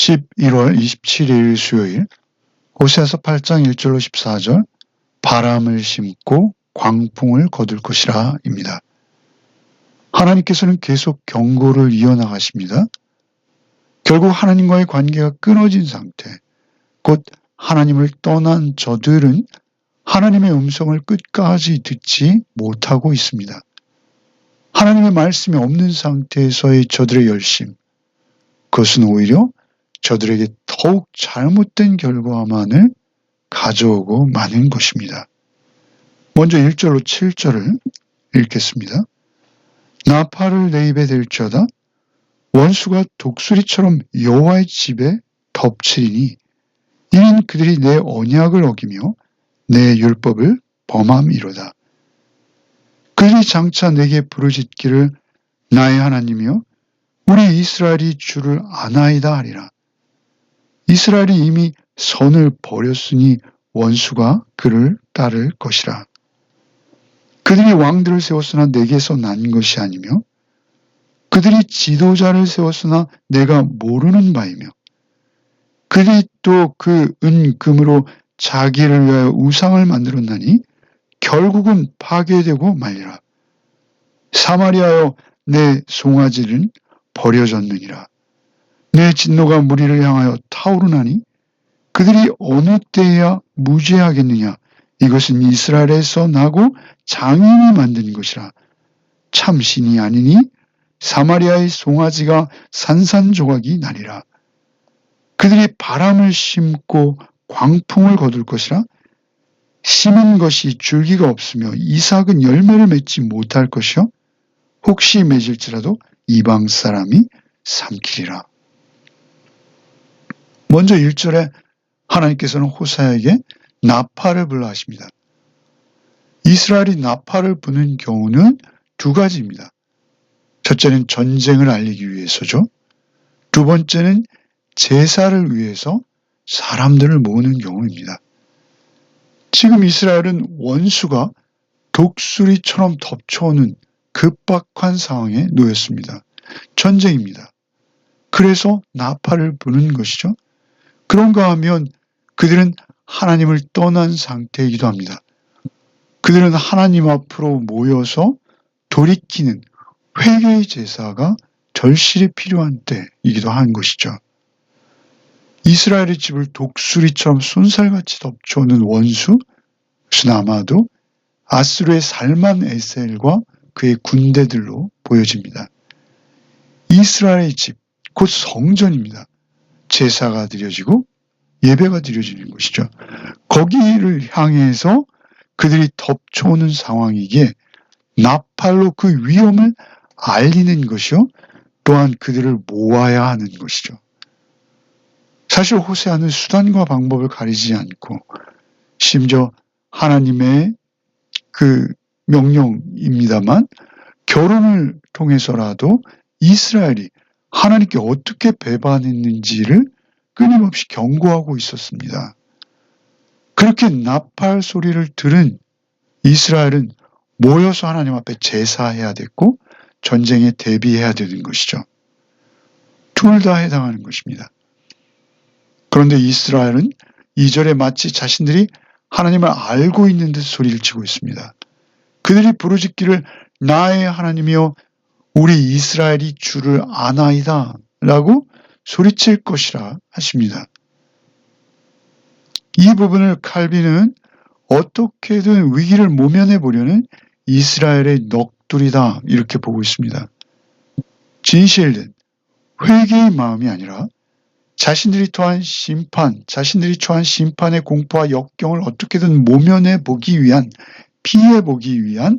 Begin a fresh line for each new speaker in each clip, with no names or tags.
11월 27일 수요일 호세아서 8장 1절로 14절 바람을 심고 광풍을 거둘 것이라 입니다. 하나님께서는 계속 경고를 이어나가십니다. 결국 하나님과의 관계가 끊어진 상태, 곧 하나님을 떠난 저들은 하나님의 음성을 끝까지 듣지 못하고 있습니다. 하나님의 말씀이 없는 상태에서의 저들의 열심, 그것은 오히려 저들에게 더욱 잘못된 결과만을 가져오고 마는 것입니다. 먼저 1절로 7절을 읽겠습니다. 나팔을 내 입에 댈지어다 원수가 독수리처럼 여호와의 집에 덮치리니 이는 그들이 내 언약을 어기며 내 율법을 범함이로다. 그들이 장차 내게 부르짖기를 나의 하나님이여 우리 이스라엘이 주를 아나이다 하리라. 이스라엘이 이미 선을 버렸으니 원수가 그를 따를 것이라. 그들이 왕들을 세웠으나 내게서 난 것이 아니며 그들이 지도자를 세웠으나 내가 모르는 바이며 그들이 또 그 은금으로 자기를 위하여 우상을 만들었나니 결국은 파괴되고 말리라. 사마리아여 내 송아지는 버려졌느니라. 내 진노가 무리를 향하여 타오르나니 그들이 어느 때에야 무죄하겠느냐. 이것은 이스라엘에서 나고 장인이 만든 것이라. 참 신이 아니니 사마리아의 송아지가 산산조각이 나리라. 그들이 바람을 심고 광풍을 거둘 것이라. 심은 것이 줄기가 없으며 이삭은 열매를 맺지 못할 것이요 혹시 맺을지라도 이방 사람이 삼키리라. 먼저 1절에 하나님께서는 호세아에게 나팔을 불라 하십니다. 이스라엘이 나팔을 부는 경우는 두 가지입니다. 첫째는 전쟁을 알리기 위해서죠. 두 번째는 제사를 위해서 사람들을 모으는 경우입니다. 지금 이스라엘은 원수가 독수리처럼 덮쳐오는 급박한 상황에 놓였습니다. 전쟁입니다. 그래서 나팔을 부는 것이죠. 그런가 하면 그들은 하나님을 떠난 상태이기도 합니다. 그들은 하나님 앞으로 모여서 돌이키는 회개의 제사가 절실히 필요한 때이기도 한 것이죠. 이스라엘의 집을 독수리처럼 쏜살같이 덮쳐오는 원수, 그것은 아마도 아수르의 살만 에셀과 그의 군대들로 보여집니다. 이스라엘의 집, 곧 성전입니다. 제사가 드려지고 예배가 드려지는 것이죠. 거기를 향해서 그들이 덮쳐오는 상황이기에 나팔로 그 위험을 알리는 것이요. 또한 그들을 모아야 하는 것이죠. 사실 호세아는 수단과 방법을 가리지 않고 심지어 하나님의 그 명령입니다만 결혼을 통해서라도 이스라엘이 하나님께 어떻게 배반했는지를 끊임없이 경고하고 있었습니다. 그렇게 나팔 소리를 들은 이스라엘은 모여서 하나님 앞에 제사해야 됐고 전쟁에 대비해야 되는 것이죠. 둘 다 해당하는 것입니다. 그런데 이스라엘은 2절에 마치 자신들이 하나님을 알고 있는 듯 소리를 치고 있습니다. 그들이 부르짖기를 나의 하나님이여 우리 이스라엘이 주를 아나이다 라고 소리칠 것이라 하십니다. 이 부분을 칼빈은 어떻게든 위기를 모면해 보려는 이스라엘의 넋두리다 이렇게 보고 있습니다. 진실된 회개의 마음이 아니라 자신들이 처한 심판의 공포와 역경을 어떻게든 모면해 보기 위한, 피해 보기 위한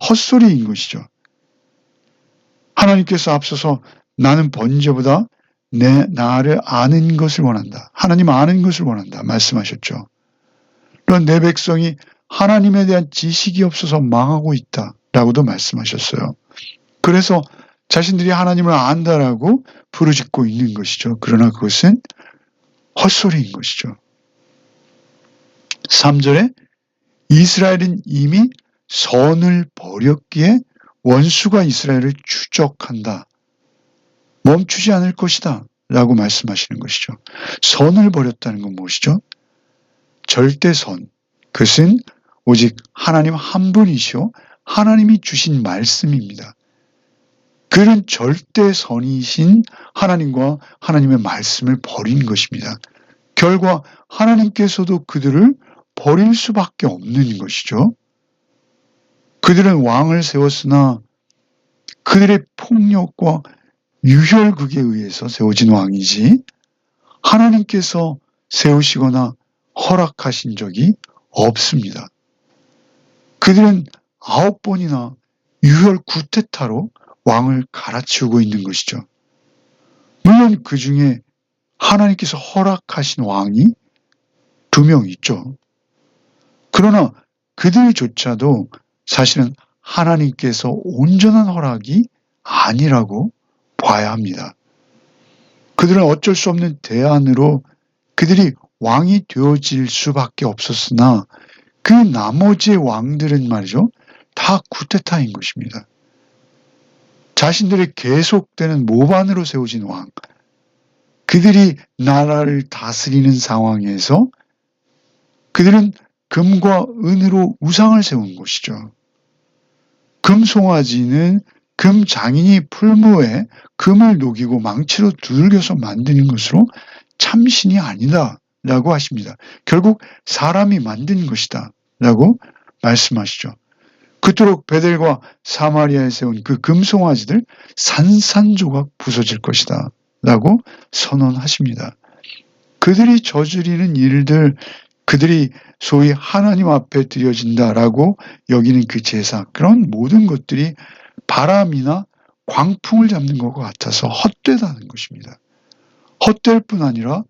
헛소리인 것이죠. 하나님께서 앞서서 나는 번제보다 나를 아는 것을 원한다. 하나님 아는 것을 원한다. 말씀하셨죠. 그런 내 백성이 하나님에 대한 지식이 없어서 망하고 있다. 라고도 말씀하셨어요. 그래서 자신들이 하나님을 안다라고 부르짖고 있는 것이죠. 그러나 그것은 헛소리인 것이죠. 3절에 이스라엘은 이미 선을 버렸기에 원수가 이스라엘을 추적한다. 멈추지 않을 것이다. 라고 말씀하시는 것이죠. 선을 버렸다는 건 무엇이죠? 절대선. 그것은 오직 하나님 한 분이시오 하나님이 주신 말씀입니다. 그런 절대선이신 하나님과 하나님의 말씀을 버린 것입니다. 결과 하나님께서도 그들을 버릴 수밖에 없는 것이죠. 그들은 왕을 세웠으나 그들의 폭력과 유혈극에 의해서 세워진 왕이지 하나님께서 세우시거나 허락하신 적이 없습니다. 그들은 9번이나 유혈 구테타로 왕을 갈아치우고 있는 것이죠. 물론 그 중에 하나님께서 허락하신 왕이 2명 있죠. 그러나 그들조차도 사실은 하나님께서 온전한 허락이 아니라고 봐야 합니다. 그들은 어쩔 수 없는 대안으로 그들이 왕이 되어질 수밖에 없었으나 그 나머지의 왕들은 말이죠. 다 구테타인 것입니다. 자신들의 계속되는 모반으로 세워진 왕, 그들이 나라를 다스리는 상황에서 그들은 금과 은으로 우상을 세운 것이죠. 금송아지는 금장인이 풀무에 금을 녹이고 망치로 두들겨서 만드는 것으로 참신이 아니다 라고 하십니다. 결국 사람이 만든 것이다 라고 말씀하시죠. 그토록 베델과 사마리아에 세운 그 금송아지들 산산조각 부서질 것이다 라고 선언하십니다. 그들이 저지르는 일들, 그들이 소위 하나님 앞에 드려진다라고 여기는 그 제사, 그런 모든 것들이 바람이나 광풍을 잡는 것과 같아서 헛되다는 것입니다. 헛될 뿐 아니라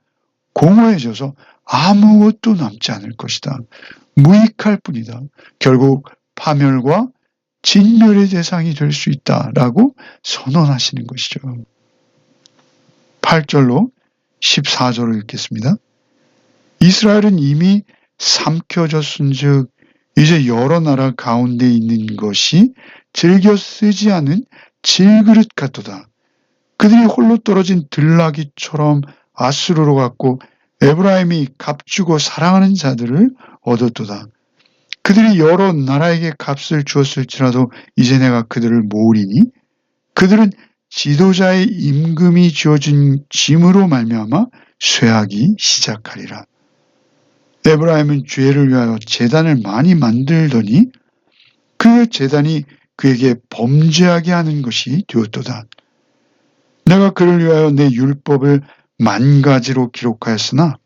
공허해져서 아무것도 남지 않을 것이다. 무익할 뿐이다. 결국 파멸과 진멸의 대상이 될 수 있다라고 선언하시는 것이죠. 8절로 14절을 읽겠습니다. 이스라엘은 이미 삼켜졌은즉 이제 여러 나라 가운데 있는 것이 즐겨 쓰지 않은 질그릇 같도다. 그들이 홀로 떨어진 들나귀처럼 아수르로 갔고 에브라임이 값주고 사랑하는 자들을 얻었도다. 그들이 여러 나라에게 값을 주었을지라도 이제 내가 그들을 모으리니 그들은 지도자의 임금이 지어준 짐으로 말미암아 쇠하기 시작하리라. 에브라임은 죄를 위하여 제단을 많이 만들더니 그 제단이 그에게 범죄하게 하는 것이 되었도다. 내가 그를 위하여 내 율법을 10,000가지로 기록하였으나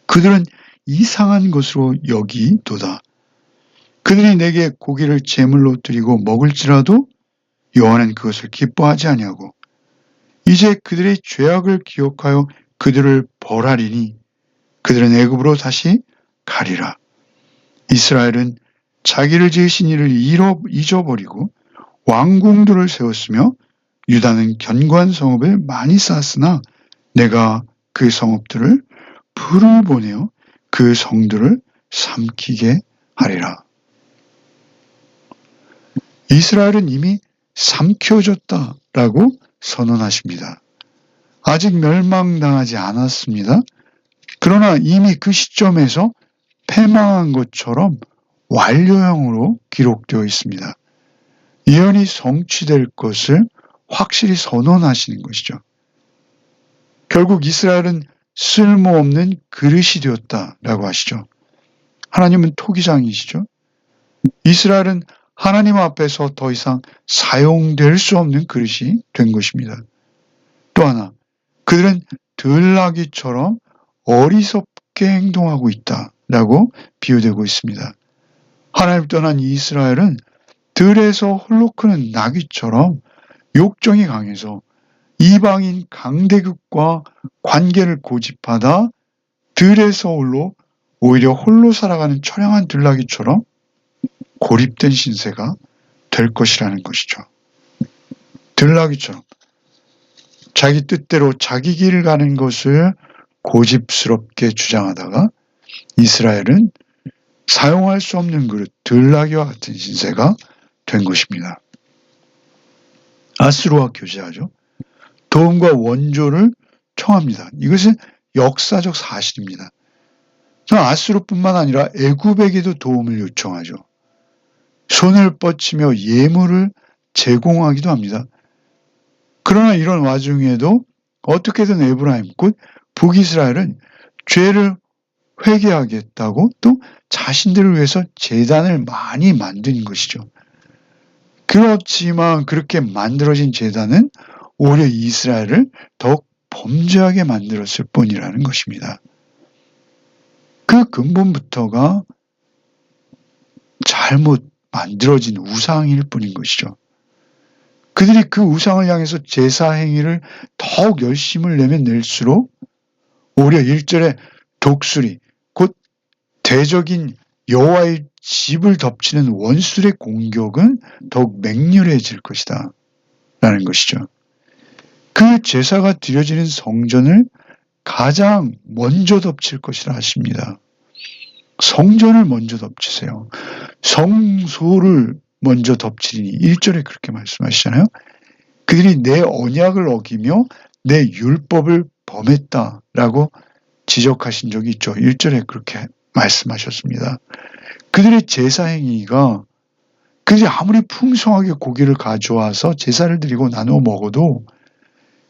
그들은 이상한 것으로 여기도다. 그들이 내게 고기를 제물로 드리고 먹을지라도 여호와는 그것을 기뻐하지 아니하고 이제 그들의 죄악을 기억하여 그들을 벌하리니 그들은 애굽으로 다시 가리라. 이스라엘은 자기를 지으신 이를 잊어버리고 왕궁들을 세웠으며 유다는 견고한 성읍을 많이 쌓았으나 내가 그 성읍들을 불을 보내어 그 성들을 삼키게 하리라. 이스라엘은 이미 삼켜졌다라고 선언하십니다. 아직 멸망당하지 않았습니다. 그러나 이미 그 시점에서 패망한 것처럼 완료형으로 기록되어 있습니다. 예언이 성취될 것을 확실히 선언하시는 것이죠. 결국 이스라엘은 쓸모없는 그릇이 되었다라고 하시죠. 하나님은 토기장이시죠. 이스라엘은 하나님 앞에서 더 이상 사용될 수 없는 그릇이 된 것입니다. 또 하나, 그들은 들나귀처럼 어리석게 행동하고 있다라고 비유되고 있습니다. 하나님 떠난 이스라엘은 들에서 홀로 크는 나귀처럼 욕정이 강해서 이방인 강대국과 관계를 고집하다 들에서 오히려 홀로 살아가는 처량한 들나귀처럼 고립된 신세가 될 것이라는 것이죠. 들나귀처럼 자기 뜻대로 자기 길을 가는 것을 고집스럽게 주장하다가 이스라엘은 사용할 수 없는 그릇 들나귀와 같은 신세가 된 것입니다. 아수르와 교제하죠. 도움과 원조를 청합니다. 이것은 역사적 사실입니다. 아수르뿐만 아니라 애굽에게도 도움을 요청하죠. 손을 뻗치며 예물을 제공하기도 합니다. 그러나 이런 와중에도 어떻게든 에브라임, 곧 북이스라엘은 죄를 회개하겠다고 또 자신들을 위해서 제단을 많이 만든 것이죠. 그렇지만 그렇게 만들어진 제단은 오히려 이스라엘을 더욱 범죄하게 만들었을 뿐이라는 것입니다. 그 근본부터가 잘못 만들어진 우상일 뿐인 것이죠. 그들이 그 우상을 향해서 제사 행위를 더욱 열심을 내면 낼수록 오히려 1절에 독수리, 곧 대적인 여호와의 집을 덮치는 원수들의 공격은 더욱 맹렬해질 것이다 라는 것이죠. 그 제사가 드려지는 성전을 가장 먼저 덮칠 것이라 하십니다. 성전을 먼저 덮치세요. 성소를 먼저 덮치리니 1절에 그렇게 말씀하시잖아요. 그들이 내 언약을 어기며 내 율법을 범했다라고 지적하신 적이 있죠. 1절에 그렇게 말씀하셨습니다. 그들의 제사 행위가 그들이 아무리 풍성하게 고기를 가져와서 제사를 드리고 나누어 먹어도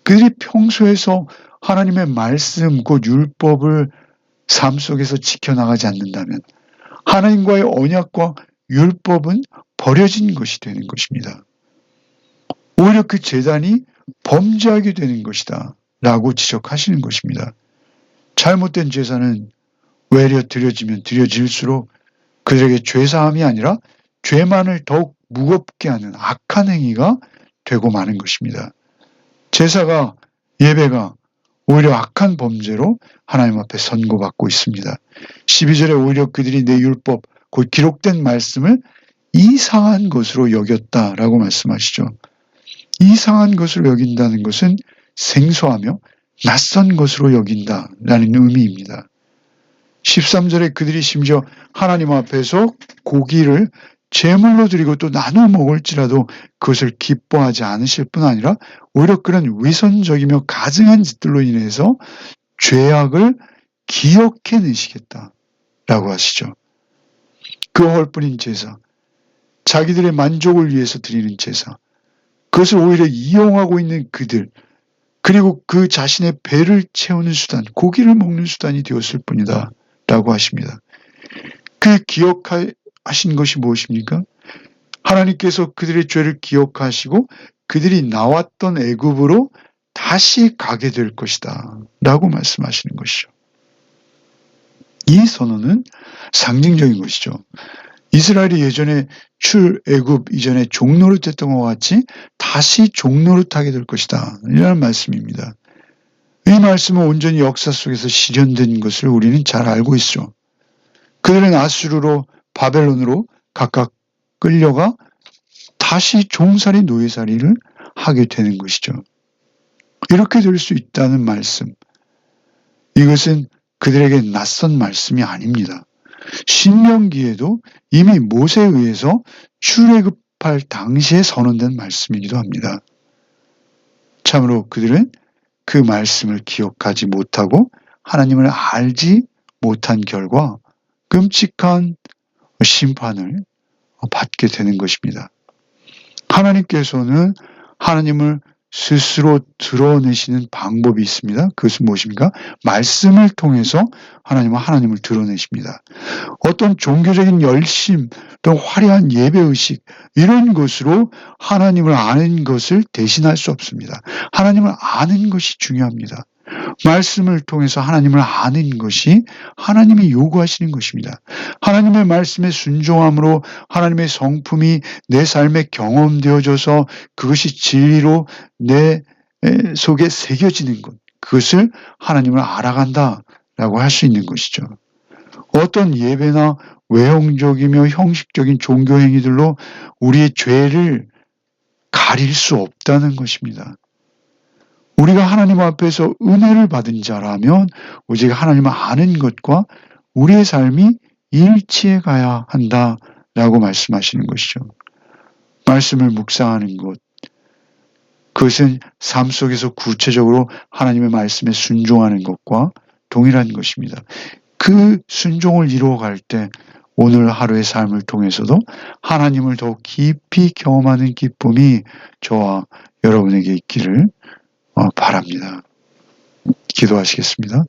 그들이 평소에서 하나님의 말씀, 곧 율법을 삶 속에서 지켜나가지 않는다면 하나님과의 언약과 율법은 버려진 것이 되는 것입니다. 오히려 그 제단이 범죄하게 되는 것이다 라고 지적하시는 것입니다. 잘못된 제사는 외려 드려지면 드려질수록 그들에게 죄사함이 아니라 죄만을 더욱 무겁게 하는 악한 행위가 되고 마는 것입니다. 제사가, 예배가 오히려 악한 범죄로 하나님 앞에 선고받고 있습니다. 12절에 오히려 그들이 내 율법, 곧 기록된 말씀을 이상한 것으로 여겼다라고 말씀하시죠. 이상한 것으로 여긴다는 것은 생소하며 낯선 것으로 여긴다라는 의미입니다. 13절에 그들이 심지어 하나님 앞에서 고기를 제물로 드리고 또 나눠 먹을지라도 그것을 기뻐하지 않으실 뿐 아니라 오히려 그런 위선적이며 가증한 짓들로 인해서 죄악을 기억해내시겠다라고 하시죠. 그 헐뿐인 제사, 자기들의 만족을 위해서 드리는 제사, 그것을 오히려 이용하고 있는 그들, 그리고 그 자신의 배를 채우는 수단, 고기를 먹는 수단이 되었을 뿐이다 라고 하십니다. 그 기억하신 것이 무엇입니까? 하나님께서 그들의 죄를 기억하시고 그들이 나왔던 애굽으로 다시 가게 될 것이다 라고 말씀하시는 것이죠. 이 선언은 상징적인 것이죠. 이스라엘이 예전에 출애굽 이전에 종노릇했던 것과 같이 다시 종노릇하게 될 것이다 이라는 말씀입니다. 이 말씀은 온전히 역사 속에서 실현된 것을 우리는 잘 알고 있죠. 그들은 아수르로 바벨론으로 각각 끌려가 다시 종살이 노예살이를 하게 되는 것이죠. 이렇게 될 수 있다는 말씀, 이것은 그들에게 낯선 말씀이 아닙니다. 신명기에도 이미 모세에 의해서 출애굽할 당시에 선언된 말씀이기도 합니다. 참으로 그들은 그 말씀을 기억하지 못하고 하나님을 알지 못한 결과 끔찍한 심판을 받게 되는 것입니다. 하나님께서는 하나님을 스스로 드러내시는 방법이 있습니다. 그것은 무엇입니까? 말씀을 통해서 하나님을 드러내십니다. 어떤 종교적인 열심, 또 화려한 예배의식 이런 것으로 하나님을 아는 것을 대신할 수 없습니다. 하나님을 아는 것이 중요합니다. 말씀을 통해서 하나님을 아는 것이 하나님이 요구하시는 것입니다. 하나님의 말씀에 순종함으로 하나님의 성품이 내 삶에 경험되어져서 그것이 진리로 내 속에 새겨지는 것, 그것을 하나님을 알아간다라고 할 수 있는 것이죠. 어떤 예배나 외형적이며 형식적인 종교 행위들로 우리의 죄를 가릴 수 없다는 것입니다. 우리가 하나님 앞에서 은혜를 받은 자라면 오직 하나님을 아는 것과 우리의 삶이 일치해 가야 한다라고 말씀하시는 것이죠. 말씀을 묵상하는 것, 그것은 삶 속에서 구체적으로 하나님의 말씀에 순종하는 것과 동일한 것입니다. 그 순종을 이루어갈 때 오늘 하루의 삶을 통해서도 하나님을 더욱 깊이 경험하는 기쁨이 저와 여러분에게 있기를 바랍니다. 기도하시겠습니다.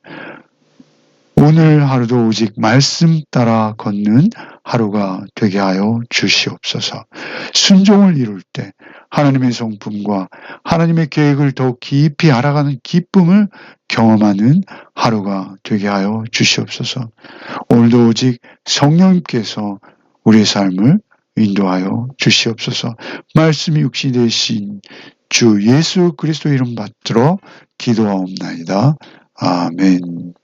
오늘 하루도 오직 말씀 따라 걷는 하루가 되게 하여 주시옵소서. 순종을 이룰 때 하나님의 성품과 하나님의 계획을 더욱 깊이 알아가는 기쁨을 경험하는 하루가 되게 하여 주시옵소서. 오늘도 오직 성령님께서 우리의 삶을 인도하여 주시옵소서. 말씀이 육신이 되신 주 예수 그리스도 이름 받들어 기도하옵나이다. 아멘.